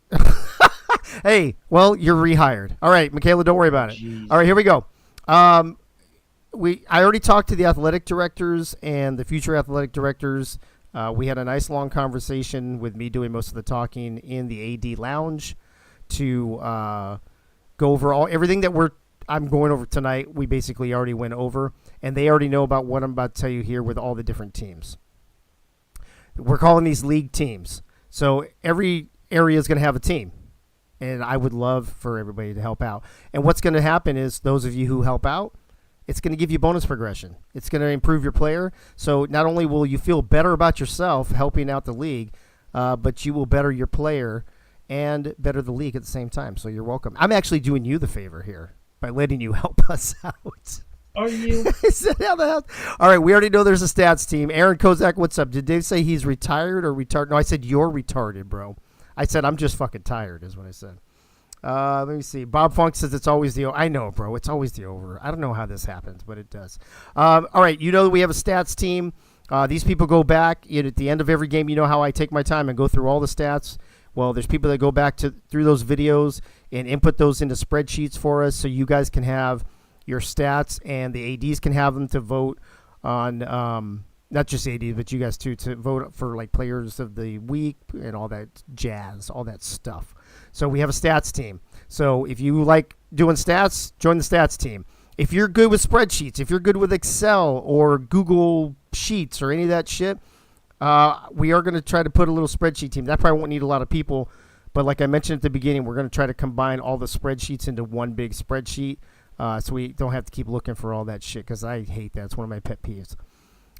Hey, well, you're rehired. All right, Michaela, don't worry about it. Jeez. All right, here we go. I already talked to the athletic directors and the future athletic directors. We had a nice long conversation with me doing most of the talking in the AD lounge to go over everything that I'm going over tonight. We basically already went over, and they already know about what I'm about to tell you here with all the different teams. We're calling these league teams. So every area is going to have a team, and I would love for everybody to help out. And what's going to happen is those of you who help out, it's going to give you bonus progression. It's going to improve your player. So not only will you feel better about yourself helping out the league, but you will better your player and better the league at the same time. So you're welcome. I'm actually doing you the favor here by letting you help us out. Are you? All right, we already know there's a stats team. Aaron Kozak, what's up? Did Dave say he's retired or retarded? No, I said you're retarded, bro. I said I'm just fucking tired is what I said. Let me see. Bob Funk says it's always the I know, bro. It's always the over. I don't know how this happens, but it does. All right, you know that we have a stats team. These people go back at the end of every game. You know how I take my time and go through all the stats. Well, there's people that go back through those videos and input those into spreadsheets for us, so you guys can have your stats and the ADs can have them to vote on. Not just ADs, but you guys too, to vote for like players of the week and all that jazz, all that stuff. So we have a stats team. So if you like doing stats, join the stats team. If you're good with spreadsheets, if you're good with Excel or Google Sheets or any of that shit, we are going to try to put a little spreadsheet team. That probably won't need a lot of people, but like I mentioned at the beginning, we're going to try to combine all the spreadsheets into one big spreadsheet, so we don't have to keep looking for all that shit, because I hate that. It's one of my pet peeves.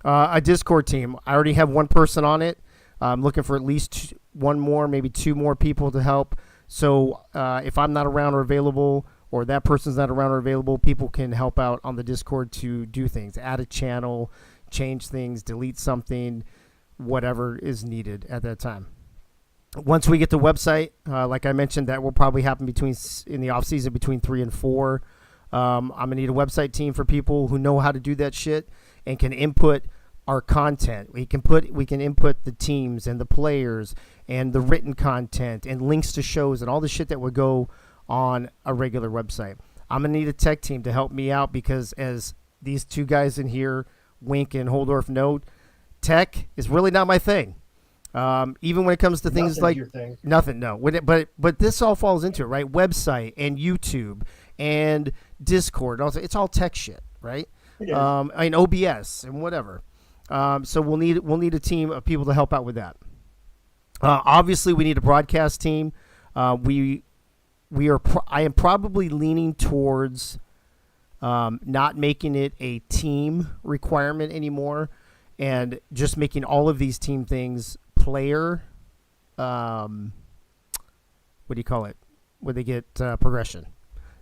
A Discord team. I already have one person on it. I'm looking for at least one more, maybe two more people to help. So if I'm not around or available, or that person's not around or available, people can help out on the Discord to do things. Add a channel, change things, delete something, whatever is needed at that time. Once we get the website, like I mentioned, that will probably happen in the off season between 3 and 4. I'm gonna need a website team for people who know how to do that shit and can input our content. We can input the teams and the players and the written content and links to shows and all the shit that would go on a regular website. I'm gonna need a tech team to help me out, because as these two guys in here, Wink and Holdorf, note, tech is really not my thing. Even when it comes to things like nothing, no. But this all falls into it, right? Website and YouTube and Discord, also, it's all tech shit, right? OBS and whatever. So we'll need a team of people to help out with that. Obviously, we need a broadcast team. I am probably leaning towards not making it a team requirement anymore, and just making all of these team things player. What do you call it? Where they get progression.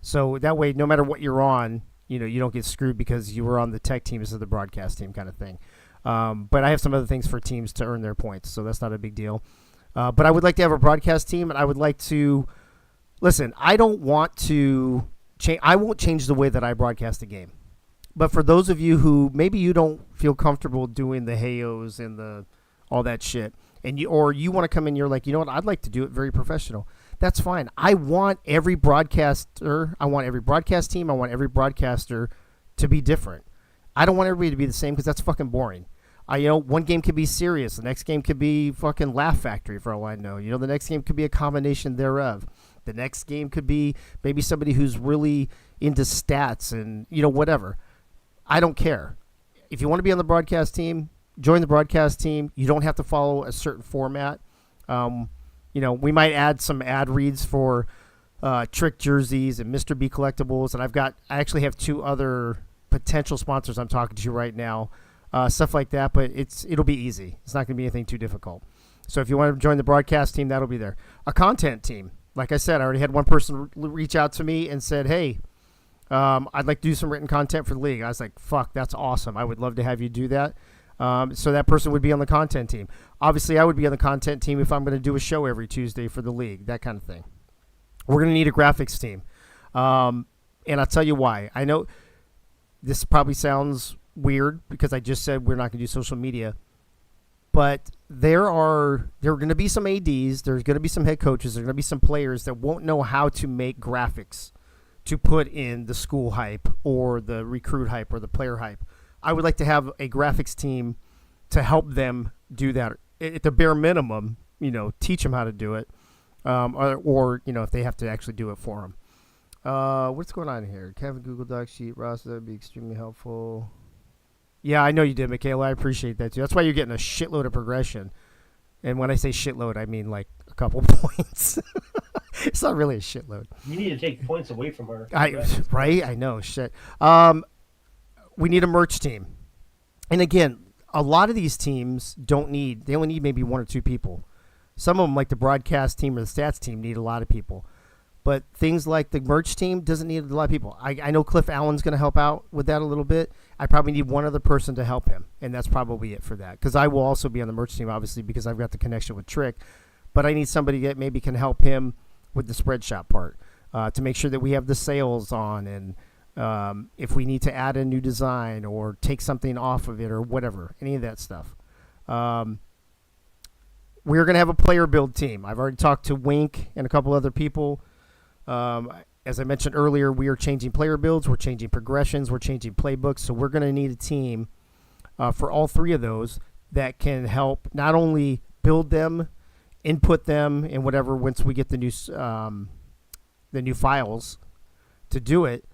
So that way, no matter what you're on, you don't get screwed because you were on the tech team instead of the broadcast team, kind of thing. But I have some other things for teams to earn their points, so that's not a big deal. But I would like to have a broadcast team, and I would like to listen. I don't want to change. I won't change the way that I broadcast a game. But for those of you who maybe you don't feel comfortable doing the Hayos and all that shit, and you want to come in, you're like, you know what? I'd like to do it very professional. That's fine. I want every broadcaster. I want every broadcast team. I want every broadcaster to be different. I don't want everybody to be the same, because that's fucking boring. One game could be serious. The next game could be fucking Laugh Factory, for all I know. The next game could be a combination thereof. The next game could be maybe somebody who's really into stats and, whatever. I don't care. If you want to be on the broadcast team, join the broadcast team. You don't have to follow a certain format. We might add some ad reads for Trick Jerseys and Mr. B Collectibles. And I actually have 2 other potential sponsors I'm talking to right now. Stuff like that, but it'll be easy. It's not going to be anything too difficult. So if you want to join the broadcast team, that'll be there. A content team. Like I said, I already had one person reach out to me and said, hey, I'd like to do some written content for the league. I was like, fuck, that's awesome. I would love to have you do that. So that person would be on the content team. Obviously, I would be on the content team if I'm going to do a show every Tuesday for the league, that kind of thing. We're going to need a graphics team. And I'll tell you why. I know this probably sounds weird because I just said we're not going to do social media. But there are going to be some ADs, there's going to be some head coaches, there's going to be some players that won't know how to make graphics to put in the school hype or the recruit hype or the player hype. I would like to have a graphics team to help them do that at the bare minimum, teach them how to do it, or if they have to actually do it for them. What's going on here? Kevin, Google Doc sheet, Ross, that would be extremely helpful. Yeah, I know you did, Michaela. I appreciate that, too. That's why you're getting a shitload of progression. And when I say shitload, I mean like a couple points. It's not really a shitload. You need to take points away from her. Right? I know. Shit. We need a merch team. And again, a lot of these teams they only need maybe one or two people. Some of them, like the broadcast team or the stats team, need a lot of people. But things like the merch team doesn't need a lot of people. I know Cliff Allen's going to help out with that a little bit. I probably need one other person to help him, and that's probably it for that. Because I will also be on the merch team, obviously, because I've got the connection with Trick. But I need somebody that maybe can help him with the spread shop part to make sure that we have the sales on, and if we need to add a new design or take something off of it or whatever, any of that stuff. We're going to have a player build team. I've already talked to Wink and a couple other people. As I mentioned earlier, we are changing player builds, we're changing progressions, we're changing playbooks, so we're going to need a team for all three of those that can help not only build them, input them, and whatever once we get the new files to do it,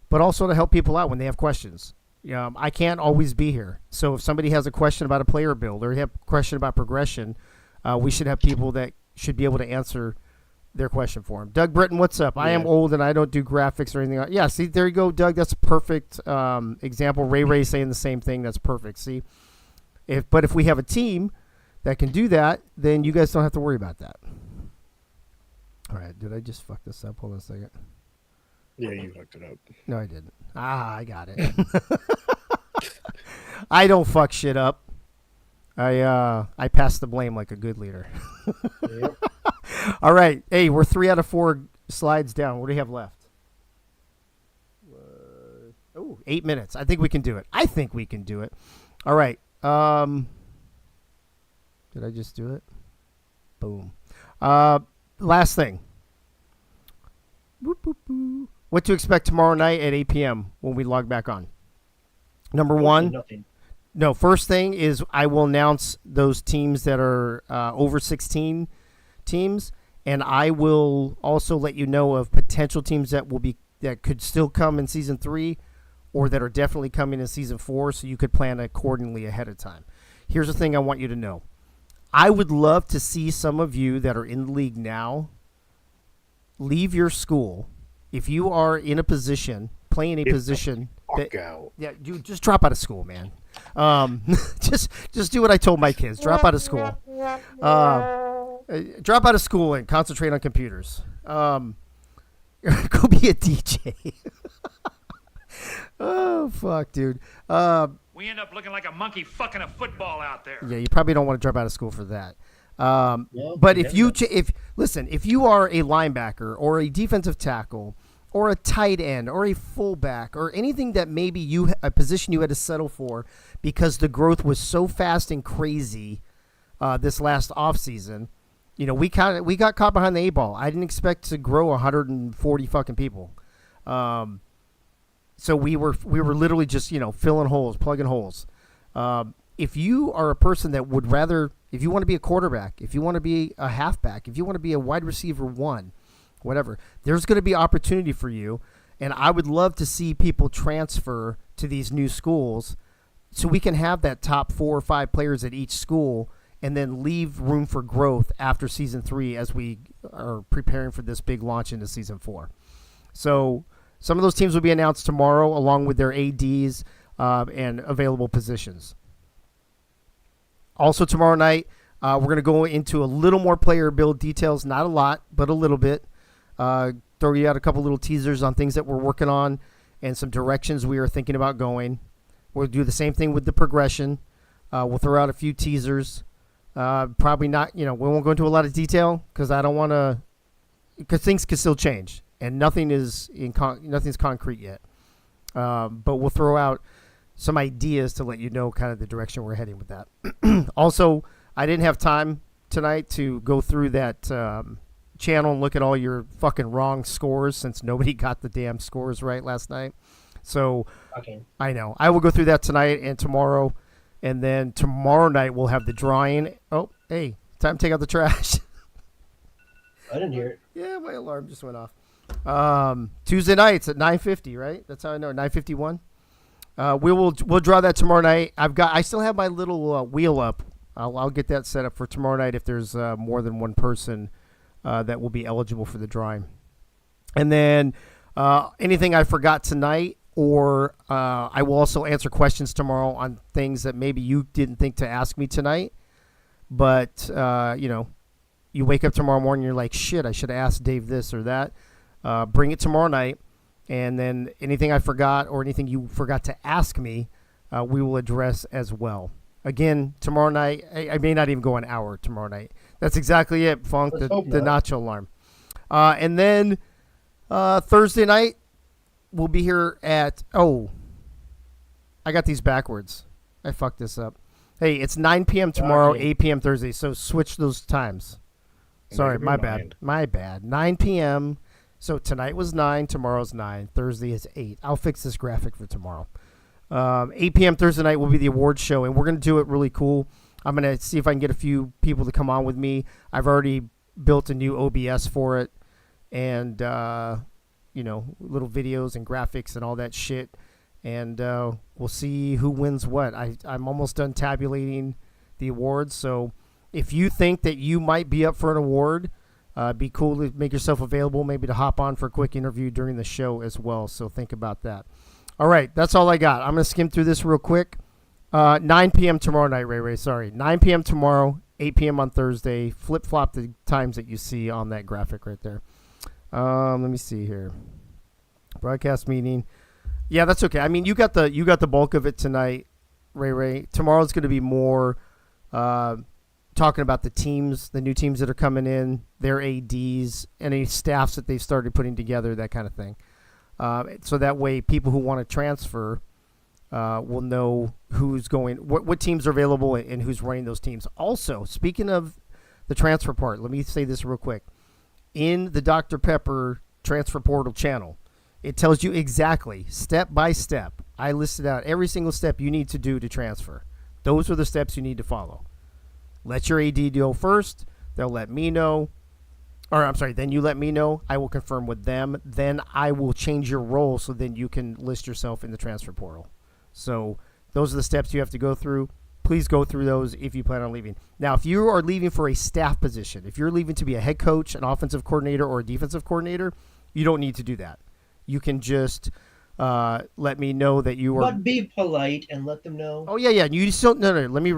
but also to help people out when they have questions. I can't always be here, so if somebody has a question about a player build or they have a question about progression, we should have people that should be able to answer their question for him. Doug Britton, what's up? Yeah. I am old and I don't do graphics or anything. Yeah, see, there you go, Doug. That's a perfect example. Ray saying the same thing. That's perfect. See, but if we have a team that can do that, then you guys don't have to worry about that. All right, did I just fuck this up? Hold on a second. Yeah, you fucked it up. No, I didn't. I got it. I don't fuck shit up. I pass the blame like a good leader. Yep. All right. Hey, we're 3 out of 4 slides down. What do you have left? 8 minutes. I think we can do it. All right. Did I just do it? Boom. Last thing. Boop, boop, boop. What to expect tomorrow night at 8 p.m. when we log back on? Number one. Nothing. No, first thing is I will announce those teams that are over 16 teams, and I will also let you know of potential teams that could still come in season 3 or that are definitely coming in season 4, so you could plan accordingly ahead of time. Here's the thing I want you to know. I would love to see some of you that are in the league now leave your school. If you are in a position, playing a position out. Yeah, you just drop out of school, man. Just do what I told my kids. Drop out of school. Drop out of school and concentrate on computers. Go be a DJ. Oh, fuck, dude. We end up looking like a monkey fucking a football out there. Yeah, you probably don't want to drop out of school for that. But if you are a linebacker or a defensive tackle or a tight end or a fullback or anything that maybe a position you had to settle for because the growth was so fast and crazy this last offseason, we got caught behind the 8 ball. I didn't expect to grow 140 fucking people. So we were literally just, filling holes, plugging holes. If you are a person that would rather, if you want to be a quarterback, if you want to be a halfback, if you want to be a wide receiver 1, whatever, there's going to be opportunity for you. And I would love to see people transfer to these new schools so we can have that top 4 or 5 players at each school and then leave room for growth after season 3 as we are preparing for this big launch into season 4. So some of those teams will be announced tomorrow along with their ADs and available positions. Also tomorrow night, we're going to go into a little more player build details, not a lot, but a little bit. Throw you out a couple little teasers on things that we're working on and some directions we are thinking about going. We'll do the same thing with the progression. We'll throw out a few teasers. Probably not, we won't go into a lot of detail because I don't want to, because things can still change. and nothing's concrete yet. But we'll throw out some ideas to let you know kind of the direction we're heading with that. Also, I didn't have time tonight to go through that channel and look at all your fucking wrong scores since nobody got the damn scores right last night. So Okay. I know. I will go through that tonight and tomorrow. And then tomorrow night we'll have the drawing. Oh, hey, time to take out the trash. I didn't hear it. Yeah, my alarm just went off. Tuesday nights at 9:50, right? That's how I know. 9:51. We'll draw that tomorrow night. I still have my little wheel up. I'll get that set up for tomorrow night if there's more than one person that will be eligible for the drawing. And then anything I forgot tonight, or I will also answer questions tomorrow on things that maybe you didn't think to ask me tonight. But you wake up tomorrow morning, you're like, shit, I should have asked Dave this or that. Bring it tomorrow night. And then anything I forgot or anything you forgot to ask me, we will address as well. Again, tomorrow night, I may not even go an hour tomorrow night. That's exactly it, Funk, the nacho alarm. And then Thursday night, we'll be here at, I got these backwards. I fucked this up. Hey, it's 9 p.m. tomorrow, 8 p.m. Thursday, so switch those times. Sorry, my bad. 9 p.m. So tonight was 9, tomorrow's 9, Thursday is 8. I'll fix this graphic for tomorrow. 8 p.m. Thursday night will be the awards show, and we're going to do it really cool. I'm going to see if I can get a few people to come on with me. I've already built a new OBS for it, and, little videos and graphics and all that shit. And we'll see who wins what. I'm almost done tabulating the awards, so if you think that you might be up for an award, be cool to make yourself available, maybe to hop on for a quick interview during the show as well. So think about that. All right, that's all I got. I'm going to skim through this real quick. 9 p.m. tomorrow night, Ray. Sorry. 9 p.m. tomorrow, 8 p.m. on Thursday. Flip-flop the times that you see on that graphic right there. Let me see here. Broadcast meeting. Yeah, that's okay. I mean, you got the bulk of it tonight, Ray. Tomorrow's going to be more talking about the teams, the new teams that are coming in, their ADs, any staffs that they've started putting together, that kind of thing. So that way people who want to transfer will know who's going, what teams are available and who's running those teams. Also, speaking of the transfer part, let me say this real quick. In the Dr. Pepper transfer portal channel, it tells you exactly, step by step. I listed out every single step you need to do to transfer. Those are the steps you need to follow. Let your AD go first. They'll let me know. Then you let me know. I will confirm with them. Then I will change your role so then you can list yourself in the transfer portal. So those are the steps you have to go through. Please go through those if you plan on leaving. Now, if you are leaving for a staff position, if you're leaving to be a head coach, an offensive coordinator, or a defensive coordinator, you don't need to do that. You can just let me know that you are. But be polite and let them know. Oh yeah. You still no. Let me.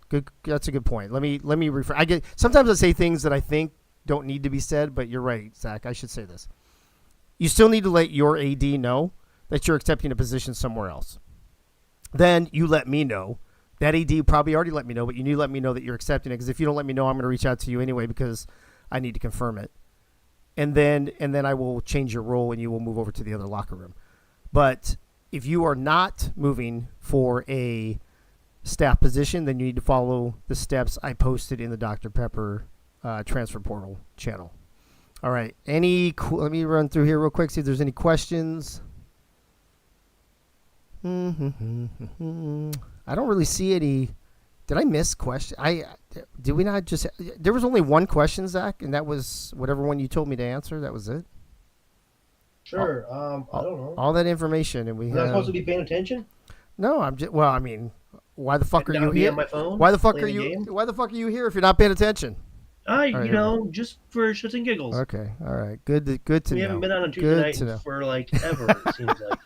Good. That's a good point. Let me refer. Sometimes I say things that I think don't need to be said, but you're right, Zach. I should say this. You still need to let your AD know that you're accepting a position somewhere else. Then you let me know. That AD probably already let me know, but you need to let me know that you're accepting it, because if you don't let me know, I'm going to reach out to you anyway because I need to confirm it. And then I will change your role and you will move over to the other locker room. But if you are not moving for a staff position, then you need to follow the steps I posted in the Dr. Pepper transfer portal channel. All right. Let me run through here real quick, see if there's any questions. I don't really see any. Did I miss question? Did we not just? There was only one question, Zach, and that was whatever one you told me to answer. That was it. Sure. I don't know. All that information, and we. Am I supposed to be paying attention? No, I'm just. Well, I mean, why the fuck are you here? On my phone, why the fuck are you? Why the fuck are you here if you're not paying attention? Just for shits and giggles. Okay, all right, good to know. We haven't been on a Tuesday night for like ever. It seems like.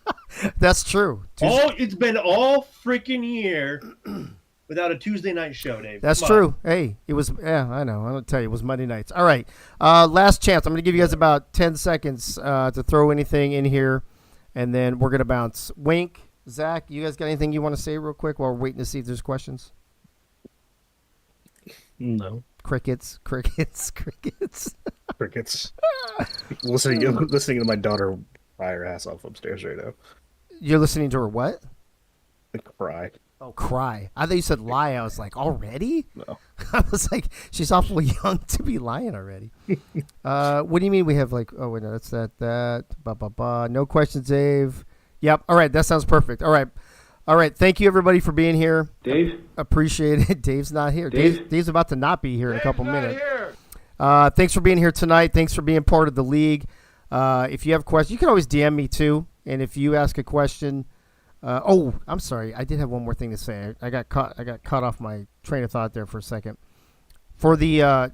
That's true. It's been all freaking year without a Tuesday night show, Dave. That's true. Hey, it was. Yeah, I know. I'm gonna tell you, it was Monday nights. All right, last chance. I'm gonna give you guys about 10 seconds to throw anything in here, and then we're gonna bounce. Wink, Zach, you guys got anything you want to say real quick while we're waiting to see if there's questions? No. Crickets, crickets, crickets. Crickets. listening to my daughter cry her ass off upstairs right now. You're listening to her what? Cry. Oh, cry. I thought you said lie. I was like, already? No. I was like, she's awful young to be lying already. What do you mean we have like, oh, wait, no, that's that. No questions, Dave. Yep. All right. That sounds perfect. All right. All right. Thank you, everybody, for being here. Dave? Appreciate it. Dave's not here. Dave? Dave's about to not be here in a couple minutes. Thanks for being here tonight. Thanks for being part of the league. If you have questions, you can always DM me too. And if you ask a question, I'm sorry. I did have one more thing to say. I got caught off my train of thought there for a second. For the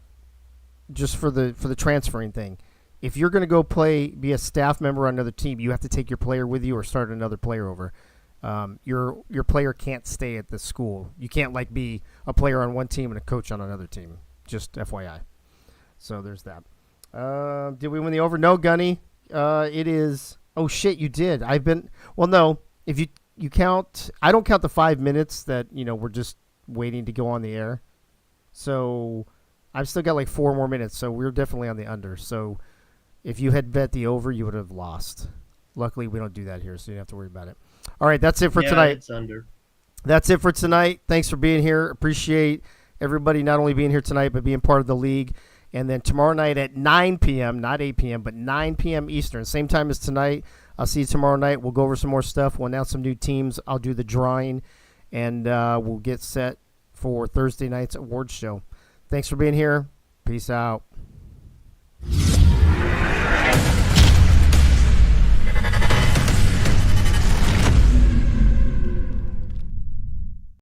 just for the transferring thing, if you're going to go be a staff member on another team, you have to take your player with you or start another player over. Your player can't stay at the school. You can't like be a player on one team and a coach on another team. Just FYI. So there's that. Did we win the over? No, Gunny. It is. Oh shit, you did. No. If you count, I don't count the 5 minutes that we're just waiting to go on the air. So I've still got like 4 more minutes. So we're definitely on the under. So if you had bet the over, you would have lost. Luckily, we don't do that here, so you don't have to worry about it. All right, that's it for tonight. It's under. That's it for tonight. Thanks for being here. Appreciate everybody not only being here tonight, but being part of the league. And then tomorrow night at 9 p.m., not 8 p.m., but 9 p.m. Eastern, same time as tonight. I'll see you tomorrow night. We'll go over some more stuff. We'll announce some new teams. I'll do the drawing, and we'll get set for Thursday night's awards show. Thanks for being here. Peace out.